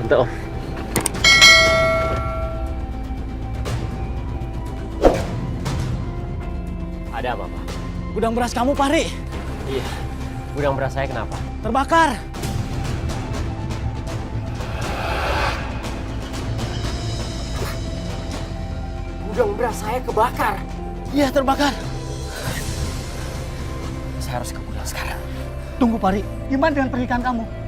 Tante Om. Ada apa, Pak? Gudang beras kamu, Fahri. Iya, gudang beras saya kenapa? Terbakar. Gudang beras saya kebakar. Iya, terbakar. Saya harus ke gudang sekarang. Tunggu, Fahri. Gimana dengan pernikahan kamu?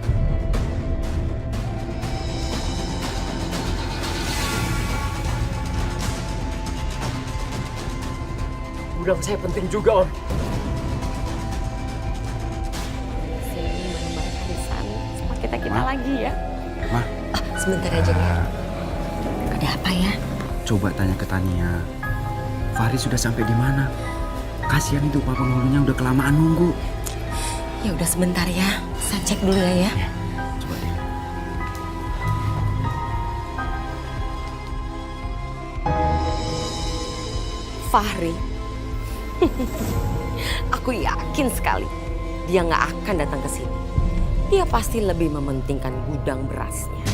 Gudang saya penting juga, Om. Sini bareng-bareng arisan sama kita-kita lagi ya. Ma, Sebentar aja nih. Ada apa ya? coba tanya ke Tania. Fahri sudah sampai di mana? Kasihan itu pak penghulunya udah kelamaan nunggu. Ya udah sebentar ya. Saya cek dulu ya. Coba deh. Fahri. Aku yakin sekali dia nggak akan datang ke sini. Dia pasti lebih mementingkan gudang berasnya.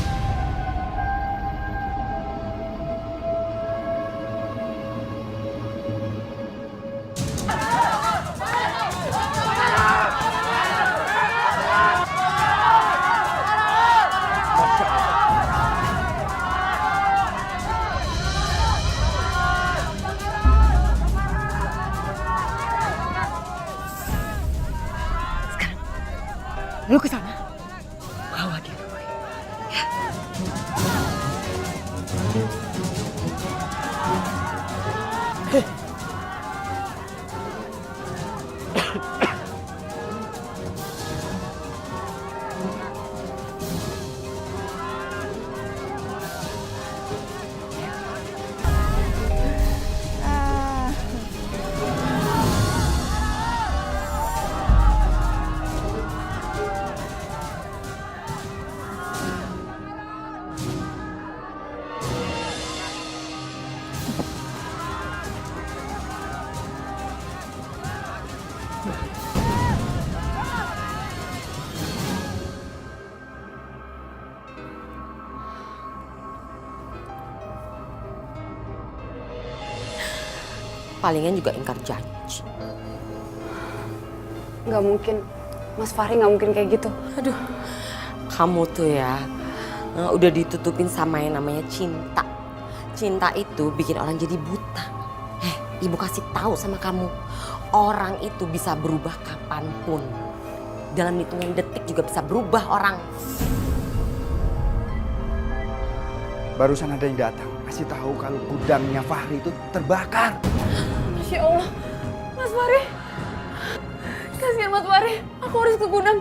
Lu ke sana. Bawa dia ke gue. Ya. Palingan juga ingkar janji. Nggak mungkin, Mas Fahri nggak mungkin kayak gitu. Aduh, kamu tuh ya udah ditutupin sama yang namanya cinta. Cinta itu bikin orang jadi buta. Ibu kasih tahu sama kamu, orang itu bisa berubah kapanpun. Dalam hitungan detik juga bisa berubah orang. Barusan ada yang datang kasih tahu kalau gudangnya Fahri itu terbakar. Masya Allah, Mas Fahri. Kasihan Mas Fahri, aku harus ke gudang.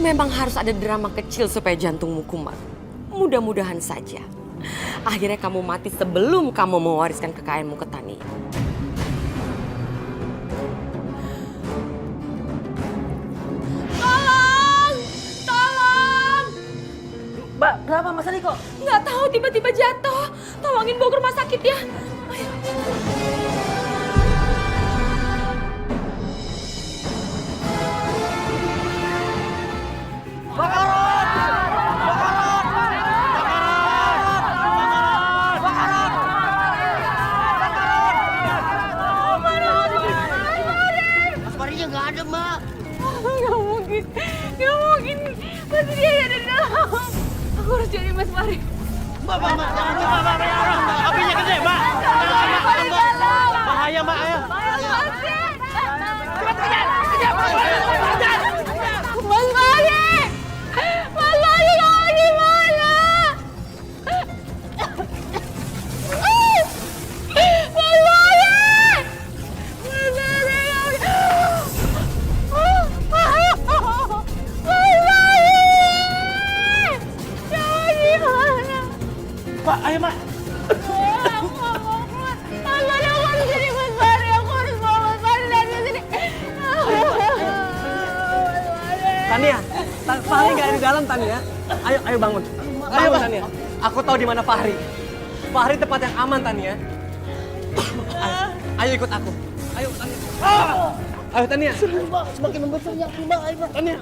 Memang harus ada drama kecil supaya jantungmu kumat. Mudah-mudahan saja. Akhirnya kamu mati sebelum kamu mewariskan kekayaanmu ke Tania. Tolong! Tolong! Mbak, kenapa Mas Niko? Nggak tahu tiba-tiba jatuh. Tolongin bawa ke rumah sakit ya. Ayo. Nggak mungkin. Pasti dia ada di dalam. Aku harus cari Mas Fahri. Mbak, apinya gede, Mbak. Bahaya, Mbak, ayo. Cepat kejar! Kejar! Mas Fahri! Mas Fahri! Mas Fahri, kamu di mana? Mas Fahri! Mas Fahri, Pak, ayo, Mbak. aku harus jadi Mas Fahri. Aku harus bawa Mas Fahri dari sini. Tania, Fahri nggak di dalam, Tania. Ayo bangun. Bangun, Tania. Aku tahu di mana Fahri. Fahri tempat yang aman, Tania. Ayo ikut aku. Ayo, Tania. Ayo Tania. Semakin membesarnya prima, ayo Pak. Tania.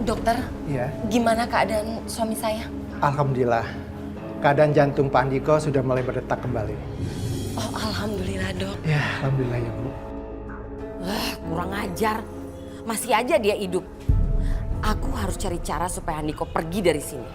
Dokter, Iya. gimana keadaan suami saya? Alhamdulillah. Keadaan jantung Pak Andiko sudah mulai berdetak kembali. Oh, alhamdulillah dok. Ya, alhamdulillah ya Bu. Wah, kurang ajar. Masih aja dia hidup. Aku harus cari cara supaya Andiko pergi dari sini.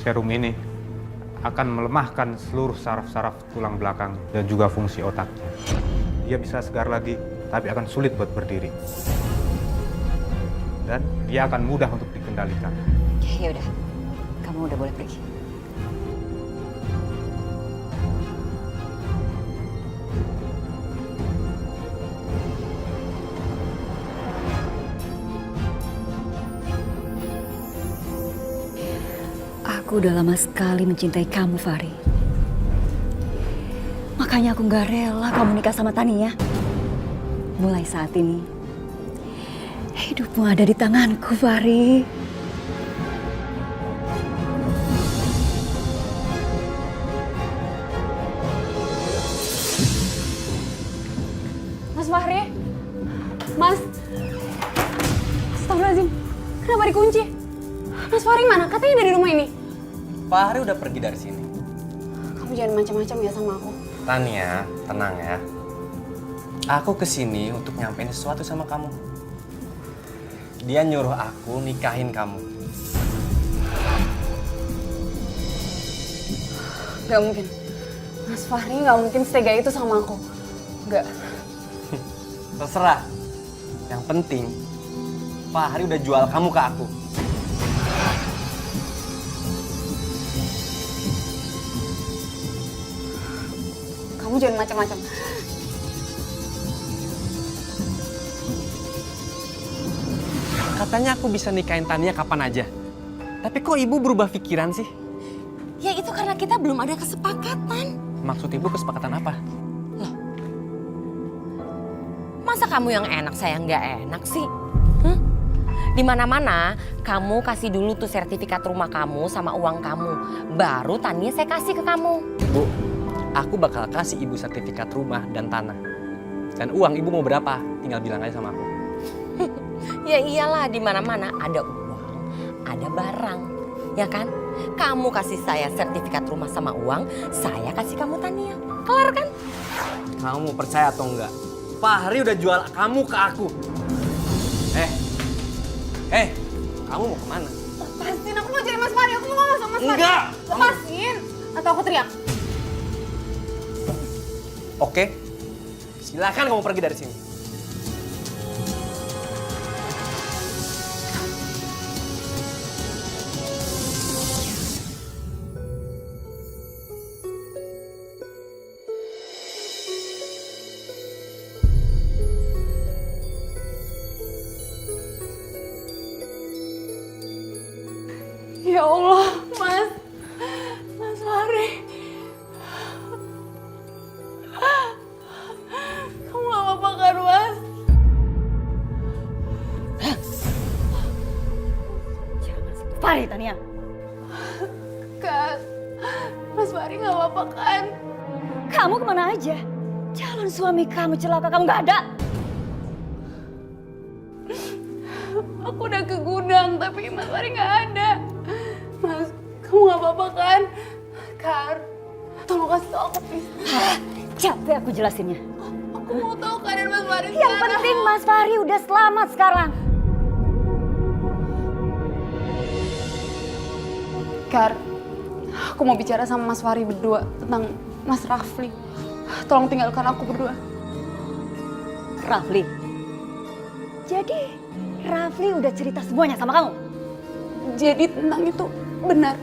Serum ini akan melemahkan seluruh saraf-saraf tulang belakang dan juga fungsi otaknya. Dia bisa segar lagi, tapi akan sulit buat berdiri. Dan dia akan mudah untuk dikendalikan. Ya udah, kamu udah boleh pergi. Aku udah lama sekali mencintai kamu, Fahri. Makanya aku gak rela kamu nikah sama Tania. Mulai saat ini, hidupmu ada di tanganku, Fahri. Mas Fahri? Mas? Astagfirullahaladzim, kenapa dikunci? Mas Fahri mana? Katanya dari rumah ini. Fahri udah pergi dari sini. Kamu jangan macam-macam ya sama aku. Tania, tenang ya. Aku kesini untuk nyampein sesuatu sama kamu. Dia nyuruh aku nikahin kamu. Gak mungkin. Mas Fahri gak mungkin setega itu sama aku. Gak. Terserah. Yang penting, Fahri udah jual kamu ke aku. Kamu jangan macam-macam. Katanya aku bisa nikahin Tania kapan aja. Tapi kok ibu berubah pikiran sih? Ya itu karena kita belum ada kesepakatan. Maksud ibu kesepakatan apa? Masa kamu yang enak, saya nggak enak sih? Di mana-mana kamu kasih dulu tuh sertifikat rumah kamu sama uang kamu. Baru Tania saya kasih ke kamu. Bu, aku bakal kasih ibu sertifikat rumah dan tanah. Dan uang ibu mau berapa? Tinggal bilang aja sama aku. Ya iyalah, di mana-mana ada uang, ada barang, ya kan? Kamu kasih saya sertifikat rumah sama uang, saya kasih kamu Tania. Kelar kan? Kamu mau percaya atau enggak? Fahri udah jual kamu ke aku. Kamu mau kemana? Lepasin, aku mau cari Mas Fahri. Aku mau ngomong sama Mas Fahri. Enggak. Lepasin, atau aku teriak. Oke, silakan kamu pergi dari sini. Ya Allah, Mas Fahri. Kamu gak apa-apa kan, Mas? Fahri, Tania. Kak, Mas Fahri gak apa-apa kan? Kamu kemana aja? Calon suami kamu celaka, kamu gak ada. Aku udah ke gudang, tapi Mas Fahri gak ada. Mas, kamu gak apa-apa kan? Kar, tolong kasih tau aku, please. Capek aku jelasinnya. Aku mau tahu keadaan Mas Fahri Yang sekarang. penting Mas Fahri udah selamat sekarang. Kar, aku mau bicara sama Mas Fahri berdua tentang Mas Rafli. Tolong tinggalkan aku berdua. Rafli. Jadi Rafli udah cerita semuanya sama kamu? Jadi tentang itu benar.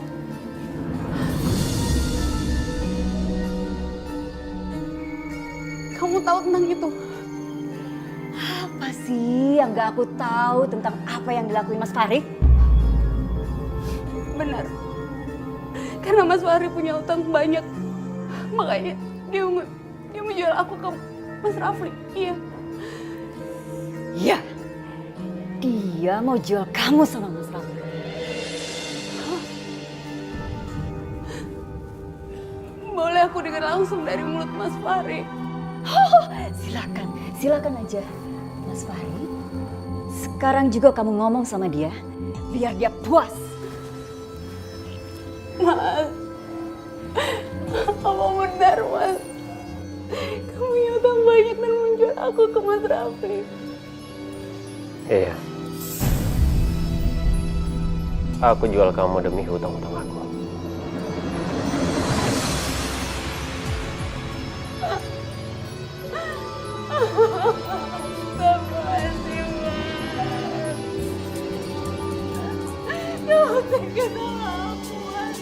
Kamu tahu tentang itu? Apa sih yang gak aku tahu tentang apa yang dilakuin Mas Fahri? Benar. Karena Mas Fahri punya utang banyak. Makanya dia menjual aku ke Mas Rafli. Iya. Iya. Dia mau jual kamu sama Mas Rafli. Boleh aku dengar langsung dari mulut Mas Fahri? Silakan aja. Mas Fahri, sekarang juga kamu ngomong sama dia, biar dia puas. Mas, apa benar Mas? Kamu punya utang banyak dan menjual aku ke Mas Rafli. Iya. Aku jual kamu demi hutang-hutang aku. Astagfirullahaladzim, Mas. Kamu tega sama aku, Mas.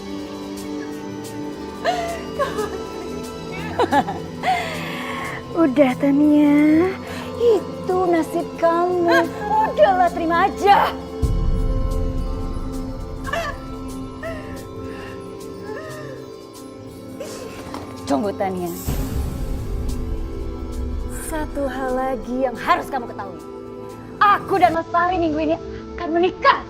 Udah Tania, itu nasib kamu. Udahlah terima aja. Tunggu Tania. Satu hal lagi yang harus kamu ketahui. Aku dan Mas Fahri minggu ini akan menikah.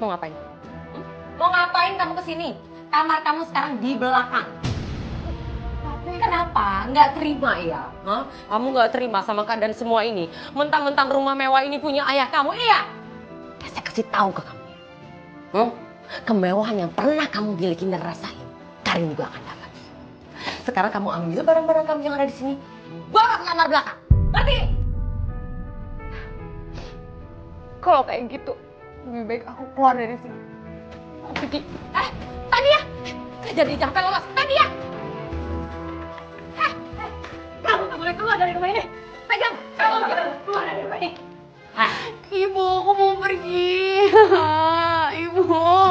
Mau ngapain? Mau ngapain kamu kesini? Kamar kamu sekarang di belakang. Kenapa? Nggak terima ya? Hah? Kamu nggak terima sama keadaan semua ini? Mentang-mentang rumah mewah ini punya ayah kamu, iya? Saya kasih tahu ke kamu. Kemewahan yang pernah kamu miliki dan rasain, Karin juga akan dapat. Sekarang kamu ambil barang-barang kamu yang ada di sini, bawa ke kamar belakang. Ngerti? Kalau kayak gitu, lebih baik aku keluar dari sini. Aku pergi. Tania! Jadi sampai lolos, Tania! Kamu nggak boleh keluar dari rumah ini. Pegang! Kamu keluar dari rumah ini. Ibu, aku mau pergi. Ibu,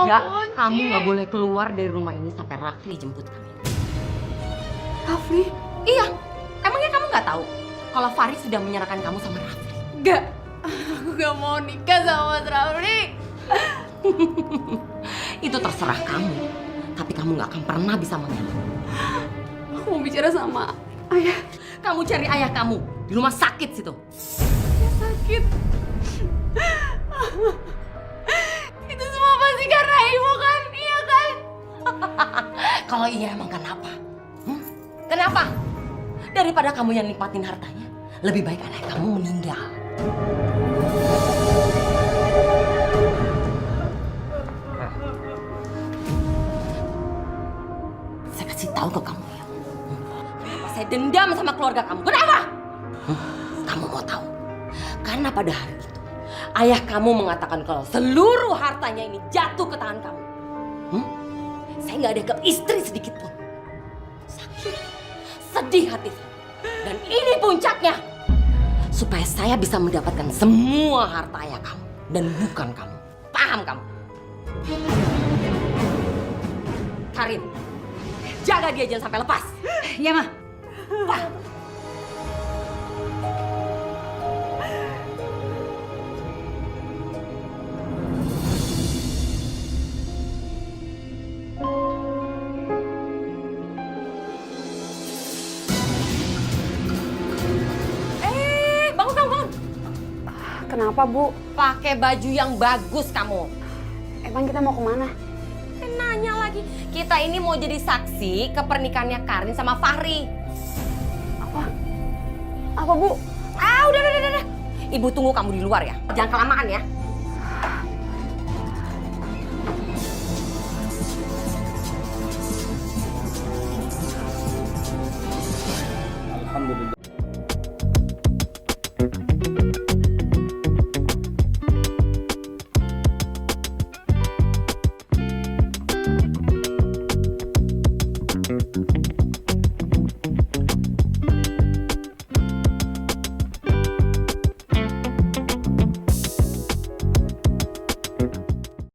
Enggak, kamu nggak boleh keluar dari rumah ini sampai Rafli jemput kami. Rafli? Iya, emangnya kamu nggak tahu kalau Fahri sudah menyerahkan kamu sama Rafli? Enggak, aku gak mau nikah sama Mas Rafli. Itu terserah kamu, tapi kamu nggak akan pernah bisa mengelak. Aku mau bicara sama ayah. Kamu cari ayah kamu di rumah sakit situ. Dia sakit. Itu semua pasti karena ibu kan? Iya kan? Kalau iya emang kenapa? Kenapa? Daripada kamu yang nikmatin hartanya, lebih baik anak kamu meninggal. Saya kasih tahu ke kamu ya. Kenapa saya dendam sama keluarga kamu? Kenapa? Kamu mau tahu? Karena pada hari itu, ayah kamu mengatakan kalau seluruh hartanya ini jatuh ke tangan kamu. Saya nggak ada ke istri sedikit pun. Sakit, sedih hati saya. Dan ini puncaknya. Supaya saya bisa mendapatkan semua harta ayah kamu. Dan bukan kamu. Paham kamu? Karin, jaga dia jangan sampai lepas. Iya, Ma. Paham? Bangun. Kenapa, Bu? Pakai baju yang bagus kamu. Emang kita mau kemana? Nanya lagi. Kita ini mau jadi saksi ke pernikahannya Karin sama Fahri. Apa, Bu? Udah. Ibu tunggu kamu di luar ya. Jangan kelamaan ya.